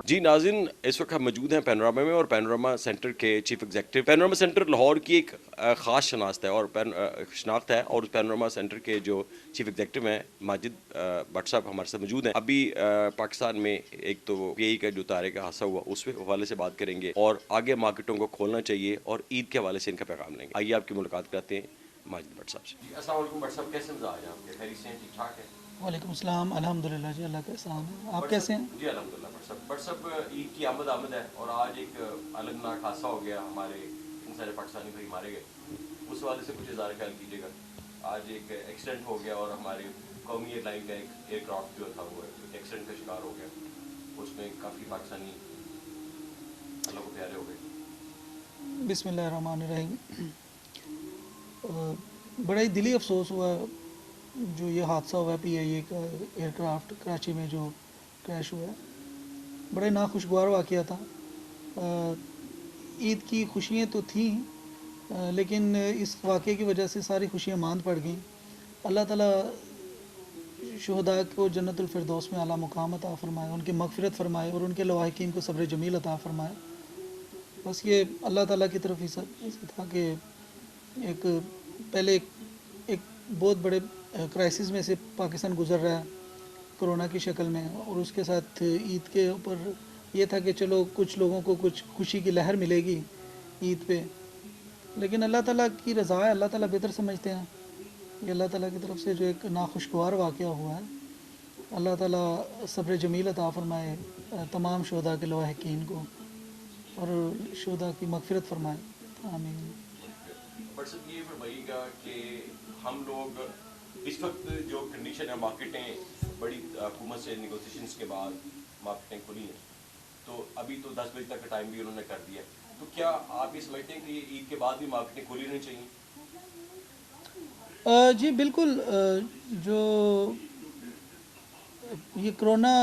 جی ناظرین، اس وقت ہم موجود ہیں پینوراما میں، اور پینوراما سینٹر کے chief executive, panorama centre Lahore کی ایک خاص شناخت ہے اور اس پینوراما سینٹر کے جو چیف ایگزیکٹو ہیں ماجد بٹ صاحب ہمارے ساتھ موجود ہیں۔ ابھی پاکستان میں ایک تو پی کا جو طیارے کا حادثہ ہوا اس حوالے سے بات کریں گے، اور آگے مارکیٹوں کو کھولنا چاہیے، اور عید کے حوالے سے ان کا پیغام لیں گے۔ آئیے آپ کی ملاقات کرتے ہیں ماجد بٹ صاحب سے۔ جی السلام علیکم بٹ صاحب، کیسے مزاج ہیں آپ کے؟ خیریت سے ہیں؟ ٹھیک ٹھاک ہے؟ وعلیکم السلام، الحمدللہ جی، اللہ کا احسان ہے۔ آپ کیسے ہیں؟ جی الحمدللہ بٹ صاحب عید کی آمد ہے، اور آج ایک المناک حادثہ ہو گیا، ہمارے اتنے سارے پاکستانی بھائی مارے گئے، اس حوالے سے کچھ اظہار خیال کیجیے گا۔ آج ایک ایکسیڈنٹ ہو گیا، اور ہمارے قومی ایئر لائن کا ایک ایئر کرافٹ جو تھا وہ ایکسیڈنٹ کا شکار ہو گیا، اس میں کافی پاکستانی اللہ کو پیارے ہو گئے۔ بسم اللہ الرحمن الرحیم۔ بڑا ہی دلی افسوس ہوا جو یہ حادثہ ہوا ہے پی آئی اے کا ایئر کرافٹ کراچی میں جو کریش ہوا ہے۔ بڑا ہی ناخوشگوار واقعہ تھا۔ عید کی خوشیاں تو تھیں، لیکن اس واقعے کی وجہ سے ساری خوشیاں ماند پڑ گئیں۔ اللہ تعالیٰ شہداء کو جنت الفردوس میں اعلیٰ مقام عطا فرمائے، ان کی مغفرت فرمائے، اور ان کے لواحقین کو صبر جمیل عطا فرمائے۔ بس یہ اللہ تعالیٰ کی طرف ہی تھا کہ پہلے ایک بہت بڑے کرائسس میں سے پاکستان گزر رہا ہے کرونا کی شکل میں، اور اس کے ساتھ عید کے اوپر یہ تھا کہ چلو کچھ لوگوں کو کچھ خوشی کی لہر ملے گی عید پہ، لیکن اللہ تعالیٰ کی رضا ہے، اللہ تعالیٰ بہتر سمجھتے ہیں۔ یہ اللہ تعالیٰ کی طرف سے جو ایک ناخوشگوار واقعہ ہوا ہے، اللہ تعالیٰ صبر جمیل عطا فرمائے تمام شہداء کے لواحقین کو، اور شہداء کی مغفرت فرمائے، آمین۔ بٹ صاحب یہ فرمائیے گا کہ ہم لوگ اس وقت جو کنڈیشن ہے، مارکیٹیں بڑی حکومت سے نیگوسیشنز کے بعد مارکیٹیں کھلی ہیں، تو ابھی تو 10 بجے تک کا ٹائم بھی انہوں نے کر دیا، تو کیا آپ یہ سمجھتے ہیں کہ یہ عید کے بعد بھی مارکیٹیں کھلی رہنی چاہیے؟ جی بالکل۔ جو یہ کرونا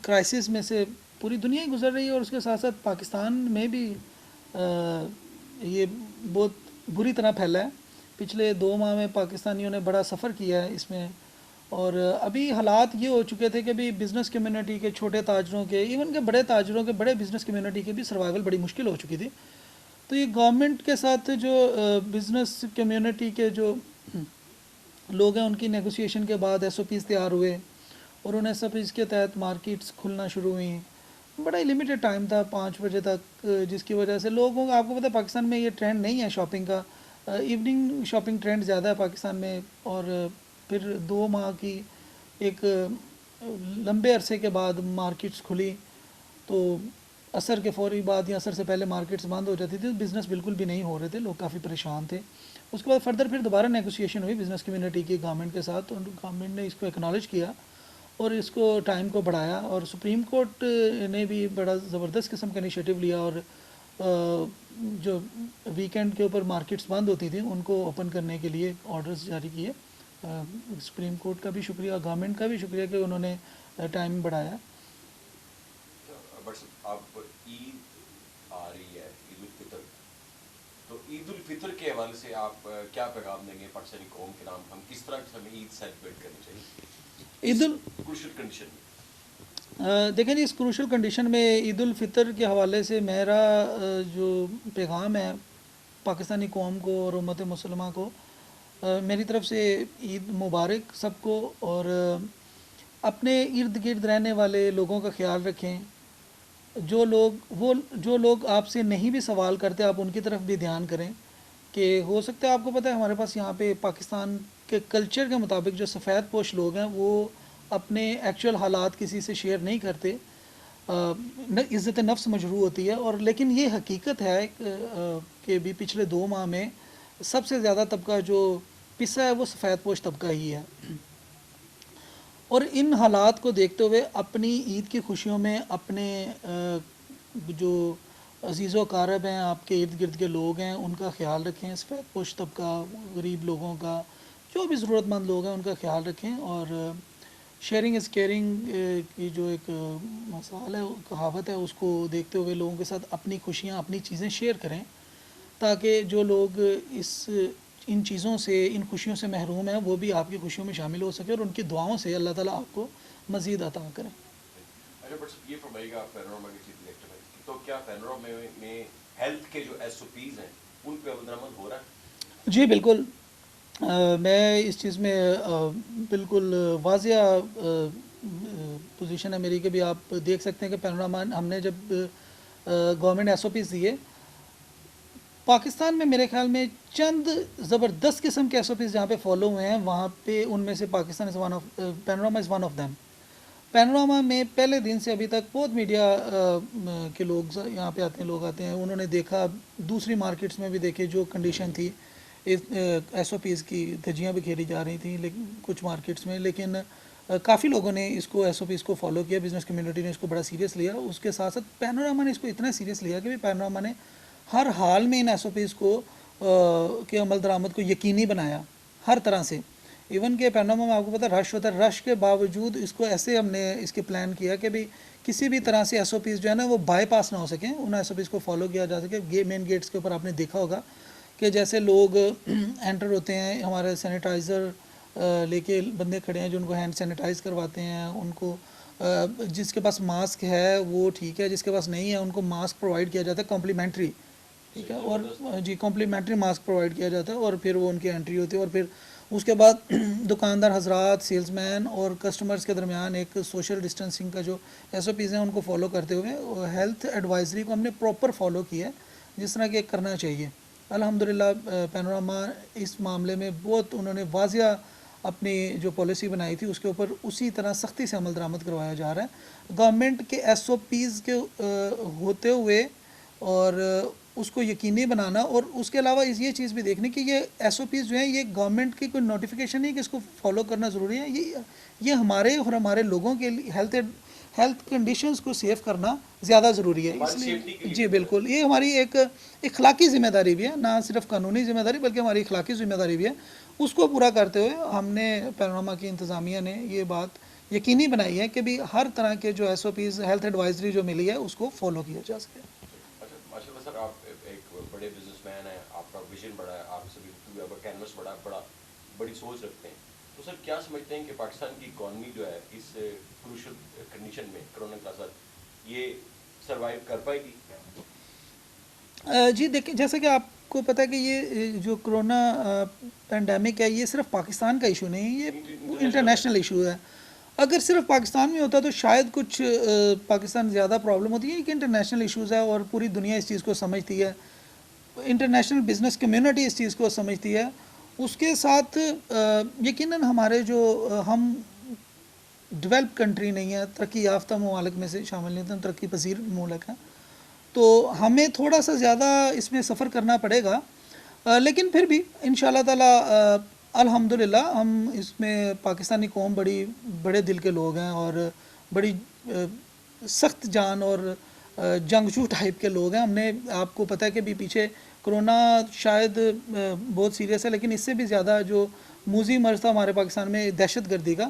کرائسس میں سے پوری دنیا ہی گزر رہی ہے، اور اس کے ساتھ ساتھ پاکستان میں بھی یہ بہت بری طرح پھیلا ہے۔ پچھلے 2 ماہ میں پاکستانیوں نے بڑا سفر کیا ہے اس میں، اور ابھی حالات یہ ہو چکے تھے کہ ابھی بزنس کمیونٹی کے، چھوٹے تاجروں کے، ایون کہ بڑے تاجروں کے، بڑے بزنس کمیونٹی کے بھی سروائیول بڑی مشکل ہو چکی تھی۔ تو یہ گورنمنٹ کے ساتھ جو بزنس کمیونٹی کے جو لوگ ہیں، ان کی نیگوسیشن کے بعد ایس او پیز تیار ہوئے، اور ان ایس او پیز کے تحت مارکیٹس کھلنا شروع ہوئیں۔ بڑا ہی لمیٹڈ ٹائم تھا 5 بجے تک، جس کی وجہ سے لوگوں کو، آپ کو پتہ ہے پاکستان میں یہ ٹرینڈ نہیں ہے شاپنگ کا، ایوننگ شاپنگ ٹرینڈ زیادہ ہے پاکستان میں، اور پھر 2 ماہ کی ایک لمبے عرصے کے بعد مارکیٹس کھلی، تو عصر کے فوری بعد یا عصر سے پہلے مارکیٹس بند ہو جاتی تھی، بزنس بالکل بھی نہیں ہو رہے تھے، لوگ کافی پریشان تھے۔ اس کے بعد فردر پھر دوبارہ نیگوسیشن ہوئی بزنس کمیونٹی کی گورنمنٹ کے ساتھ، اور گورنمنٹ نے اس کو ایکنالج کیا اور اس کو ٹائم کو بڑھایا، اور سپریم کورٹ نے بھی بڑا زبردست قسم کا انیشیٹو لیا، اور جو ویکینڈ کے اوپر مارکیٹس بند ہوتی تھیں ان کو اوپن کرنے کے لیے آرڈرز جاری کیے۔ سپریم کورٹ کا بھی شکریہ، گورنمنٹ کا بھی شکریہ کہ انہوں نے ٹائم بڑھایا۔ بٹ اب عید آ رہی ہے، عید الفطر، تو عید الفطر کے حوالے سے آپ کیا پیغام دیں گے پاکستانی قوم کے نام؟ ہم کس طرح سے ہمیں عید سیلیبریٹ کرنی چاہیے عید کروشل کنڈیشن میں؟ دیکھیں جی، اس کروشل کنڈیشن میں عید الفطر کے حوالے سے میرا جو پیغام ہے پاکستانی قوم کو اور امت مسلمہ کو، میری طرف سے عید مبارک سب کو، اور اپنے ارد گرد رہنے والے لوگوں کا خیال رکھیں۔ جو لوگ آپ سے نہیں بھی سوال کرتے، آپ ان کی طرف بھی دھیان کریں، کہ ہو سکتا ہے آپ کو پتہ ہے ہمارے پاس یہاں پہ پاکستان کے کلچر کے مطابق جو سفید پوش لوگ ہیں وہ اپنے ایکچوئل حالات کسی سے شیئر نہیں کرتے، عزت نفس مجروح ہوتی ہے، اور لیکن یہ حقیقت ہے کہ بھی پچھلے 2 ماہ میں سب سے زیادہ طبقہ جو پسا ہے وہ سفید پوش طبقہ ہی ہے، اور ان حالات کو دیکھتے ہوئے اپنی عید کی خوشیوں میں اپنے جو عزیز و اقارب ہیں، آپ کے ارد گرد کے لوگ ہیں، ان کا خیال رکھیں، سفید پوش طبقہ، غریب لوگوں کا، جو بھی ضرورت مند لوگ ہیں ان کا خیال رکھیں، اور شیئرنگ از کیئرنگ کی جو ایک مثال ہے، کہاوت ہے، اس کو دیکھتے ہوئے لوگوں کے ساتھ اپنی خوشیاں، اپنی چیزیں شیئر کریں، تاکہ جو لوگ ان چیزوں سے، ان خوشیوں سے محروم ہیں، وہ بھی آپ کی خوشیوں میں شامل ہو سکے، اور ان کی دعاؤں سے اللہ تعالیٰ آپ کو مزید عطا کریں۔ یہ فرمائیے گا پینورما کے چیف ایگزیکٹو ہیں تو کیا پینورما میں ہیلتھ کے جو ایس او پیز ہیں ان پہ عمل درآمد ہو رہا ہے؟ جی بالکل، میں اس چیز میں بالکل واضح پوزیشن ہے میری کہ بھی آپ دیکھ سکتے ہیں کہ پینوراما ہم نے جب گورنمنٹ ایس او پیز دیے پاکستان میں، میرے خیال میں چند زبردست قسم کے ایس او پیز جہاں پہ فالو ہوئے ہیں، وہاں پہ ان میں سے Pakistan panorama is one of them. Panorama میں پہلے دن سے ابھی تک بہت میڈیا کے لوگ یہاں پہ آتے ہیں، لوگ آتے ہیں، انہوں نے دیکھا، دوسری مارکیٹس میں بھی دیکھے جو کنڈیشن تھی ایس او پیز کی دھجیاں بھی کھیلی جا رہی تھیں لیکن کچھ مارکیٹس میں، لیکن کافی لوگوں نے اس کو ایس او پیز کو فالو کیا، بزنس کمیونٹی نے اس کو بڑا سیریس لیا۔ اس کے ساتھ ساتھ پینوراما نے اس کو اتنا سیریس لیا کہ پینوراما نے ہر حال میں ان ایس او پیز کو کے عمل درآمد کو یقینی بنایا ہر طرح سے۔ ایون کہ پینوراما میں آپ کو پتہ رش ہوتا ہے، رش کے باوجود اس کو ایسے ہم نے اس کے پلان کیا کہ بھی کسی بھی طرح سے ایس او پیز جو ہے نا وہ بائی پاس نہ ہو سکیں، ان ایس او پیز کو فالو کیا جا سکے۔ مین گیٹس کے اوپر آپ نے دیکھا ہوگا کہ جیسے لوگ انٹر ہوتے ہیں، ہمارے سینیٹائزر لے کے بندے کھڑے ہیں جو ان کو ہینڈ سینیٹائز کرواتے ہیں، ان کو جس کے پاس ماسک ہے وہ ٹھیک ہے، جس کے پاس نہیں ہے ان کو ماسک پرووائڈ کیا جاتا ہے کمپلیمنٹری، ٹھیک ہے، اور جی کمپلیمنٹری ماسک پرووائڈ کیا جاتا ہے، اور پھر وہ ان کی انٹری ہوتی ہے، اور پھر اس کے بعد دکاندار حضرات، سیلز مین اور کسٹمرز کے درمیان ایک سوشل ڈسٹینسنگ کا جو ایس او پیز ہیں ان کو فالو کرتے ہوئے ہیلتھ ایڈوائزری کو ہم نے پراپر فالو کیا ہے جس طرح کہ کرنا چاہیے۔ الحمدللہ پینوراما اس معاملے میں بہت انہوں نے واضح اپنی جو پالیسی بنائی تھی اس کے اوپر اسی طرح سختی سے عمل درآمد کروایا جا رہا ہے۔ گورنمنٹ کے ایس او پیز کے ہوتے ہوئے اور اس کو یقینی بنانا، اور اس کے علاوہ یہ چیز بھی دیکھنے کہ یہ ایس او پیز جو ہیں یہ گورنمنٹ کی کوئی نوٹیفیکیشن نہیں کہ اس کو فالو کرنا ضروری ہے، یہ ہمارے اور ہمارے لوگوں کے ہیلتھ کنڈیشنز کو سیو کرنا زیادہ ضروری ہے، اس لیے جی بالکل یہ ہماری ایک اخلاقی ذمہ داری بھی ہے، نہ صرف قانونی ذمہ داری بلکہ ہماری اخلاقی ذمہ داری بھی ہے۔ اس کو پورا کرتے ہوئے ہم نے پینوراما کی انتظامیہ نے یہ بات یقینی بنائی ہے کہ بھی ہر طرح کے جو S O Ps health advisory جو ملی ہے اس کو فالو کیا جا سکے۔ اچھا ماشاء اللہ سر، آپ ایک بڑے بزنس مین ہیں، آپ کا ویژن بڑا ہے، آپ سے بھی کینوس بڑا بڑی سوچ رکھتے ہیں، تو سر کیا سمجھتے ہیں کہ پاکستان کی اکانومی جو ہے اس کروشل کنڈیشن میں کرونا کے ساتھ یہ سروائیو کر پائے گی؟ جی دیکھیں، جیسا کہ آپ کو پتہ ہے کہ یہ جو کرونا پینڈیمک ہے یہ صرف پاکستان کا ایشو نہیں ہے، یہ انٹرنیشنل ایشو ہے۔ اگر صرف پاکستان میں ہوتا تو شاید کچھ پاکستان زیادہ پرابلم ہوتی ہے، کہ انٹرنیشنل ایشوز ہے اور پوری دنیا اس چیز کو سمجھتی ہے، انٹرنیشنل بزنس کمیونٹی اس چیز کو سمجھتی ہے۔ اس کے ساتھ یقیناً ہمارے جو ہم ڈیولپ کنٹری نہیں ہے، ترقی یافتہ ممالک میں سے شامل نہیں ہیں، ترقی پذیر ممالک ہیں، تو ہمیں تھوڑا سا زیادہ اس میں سفر کرنا پڑے گا، لیکن پھر بھی انشاءاللہ تعالی الحمدللہ ہم اس میں پاکستانی قوم بڑے دل کے لوگ ہیں اور بڑی سخت جان اور جنگجو ٹائپ کے لوگ ہیں۔ ہم نے آپ کو پتہ ہے کہ بھی پیچھے کرونا شاید بہت سیریس ہے لیکن اس سے بھی زیادہ جو موذی مرض تھا ہمارے پاکستان میں دہشت گردی کا،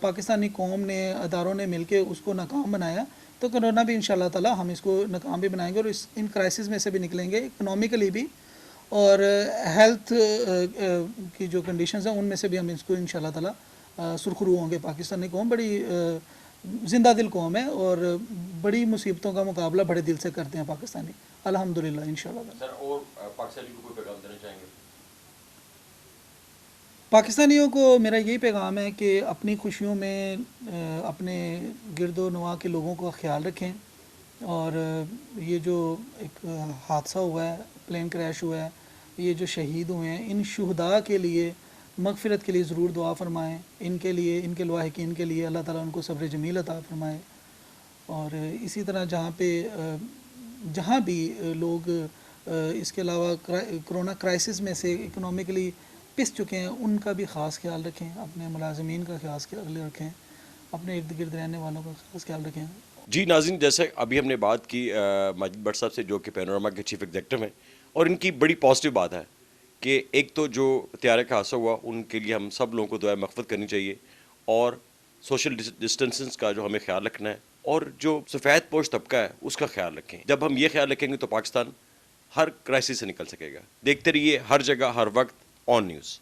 پاکستانی قوم نے، اداروں نے مل کے اس کو ناکام بنایا، تو کرونا بھی انشاءاللہ تعالی ہم اس کو ناکام بھی بنائیں گے اور ان کرائسس میں سے بھی نکلیں گے، اکنومیکلی بھی اور ہیلتھ کی جو کنڈیشنز ہیں ان میں سے بھی ہم اس کو انشاءاللہ تعالی سرخرو ہوں گے۔ پاکستانی قوم بڑی زندہ دل قوم ہے اور بڑی مصیبتوں کا مقابلہ بڑے دل سے کرتے ہیں پاکستانی، الحمدللہ انشاءاللہ۔ سر اور پاکستانی کو کوئی پیغام دینا چاہیں گے؟ پاکستانیوں کو میرا یہی پیغام ہے کہ اپنی خوشیوں میں اپنے گرد و نواح کے لوگوں کا خیال رکھیں، اور یہ جو ایک حادثہ ہوا ہے، پلین کریش ہوا ہے، یہ جو شہید ہوئے ہیں، ان شہداء کے لیے مغفرت کے لیے ضرور دعا فرمائیں، ان کے لیے، ان کے لواحقین کے لیے اللہ تعالیٰ ان کو صبر جمیل عطا فرمائے، اور اسی طرح جہاں بھی لوگ اس کے علاوہ کرونا کرائسس میں سے اکنومیکلی پس چکے ہیں ان کا بھی خاص خیال رکھیں، اپنے ملازمین کا خاص خیال رکھیں، اپنے ارد گرد رہنے والوں کا خاص خیال رکھیں۔ جی ناظرین، جیسے ابھی ہم نے بات کی ماجد بٹ صاحب سے جو کہ پینوراما کے چیف ایگزیکٹو ہیں، اور ان کی بڑی پازیٹیو بات ہے کہ ایک تو جو طیارے کا حادثہ ہوا ان کے لیے ہم سب لوگوں کو دعائیں مغفرت کرنی چاہیے، اور سوشل ڈسٹینسنس کا جو ہمیں خیال رکھنا ہے، اور جو سفید پوش طبقہ ہے اس کا خیال رکھیں۔ جب ہم یہ خیال رکھیں گے تو پاکستان ہر کرائسس سے نکل سکے گا۔ دیکھتے رہیے ہر جگہ ہر وقت آن نیوز۔